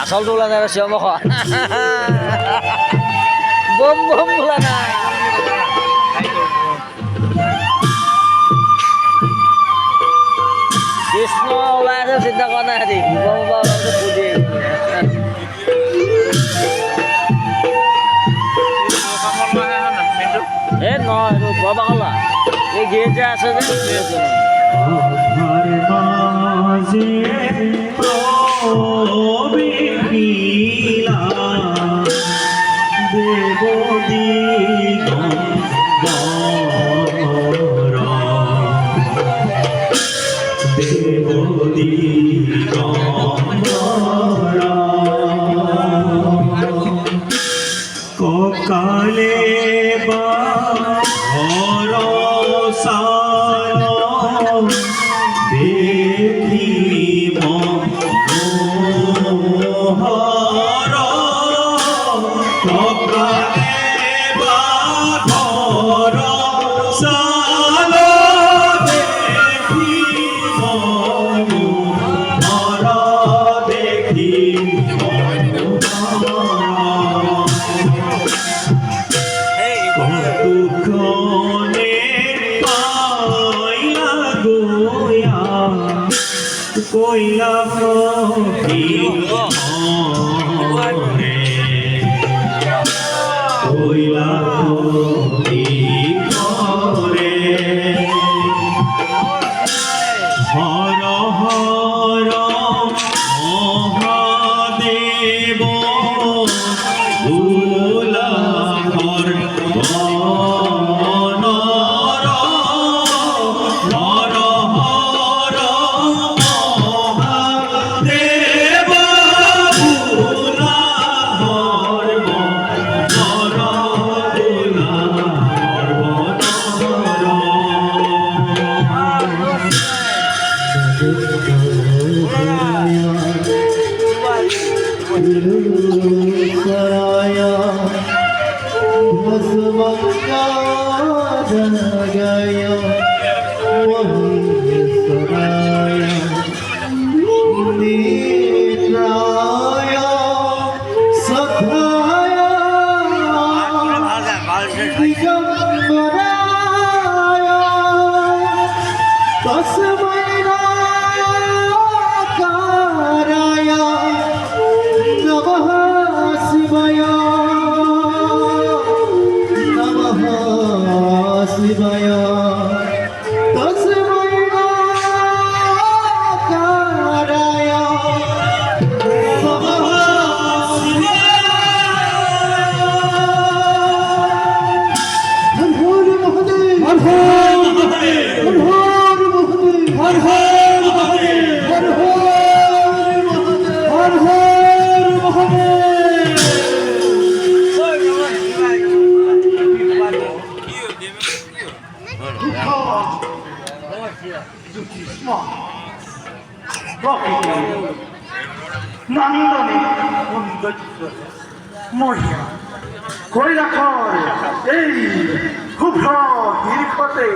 আসল তোলা যাবে শিবমখ বম বম তোলা না কৃষ্ণ ওলাই আছে চিন্তা কৰা নাই হেৰি পুজি এই নহয় এইটো বৰ বাকলা এই গেট যে আছে যে ককালে বা দেখিব মনোহর ককালে বা সাল দেখিব মনোহর দেখিব কতক্ষণে পাইলা গোয়া কইলা ফকি মরে কইলা ফকি মরে হর হর মহাদেব ভোলা হর নন্দনে সৌন্দর্য মহিয়া কৈলাসৰ এই শুভ্ৰ শীৰ্ষতে